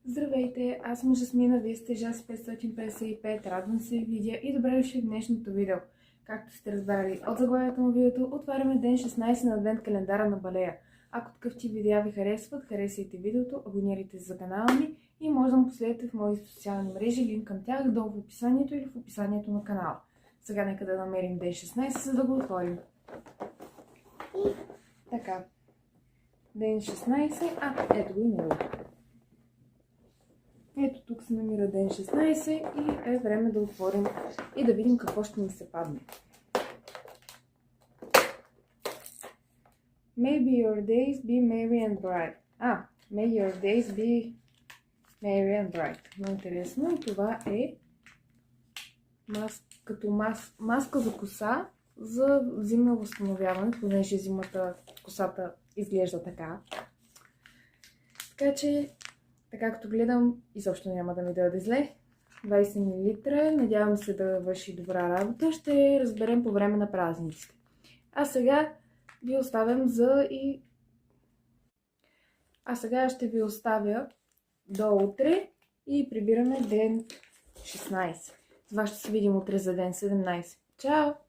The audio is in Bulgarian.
Здравейте, аз съм Жасмина, вие сте Жас 555, радвам се видя и добре дошли в днешното видео. Както сте разбрали от заглавието на видеото, отваряме ден 16 на адвент календара на Балея. Ако такъв тип видеа ви харесват, харесайте видеото, абонирайте се за канала ми и може да ме последвате в моите социални мрежи, линк към тях долу в описанието или в описанието на канала. Сега нека да намерим ден 16, за да го отворим. Така, ден 16, ето го и него. Ето тук се намира ден 16 и е време да отворим и да видим какво ще ни се падне. Maybe your days be merry and bright. May your days be merry and bright. Много интересно. И това е маска за коса за зимно възстановяване, понеже зимата косата изглежда така. Така че, така като гледам, изобщо няма да ми дойде зле. 20 мл, надявам се да върши добра работа. Ще разберем по време на празниците. А сега ще ви оставя до утре и прибираме ден 16. Това ще се видим утре за ден 17. Чао!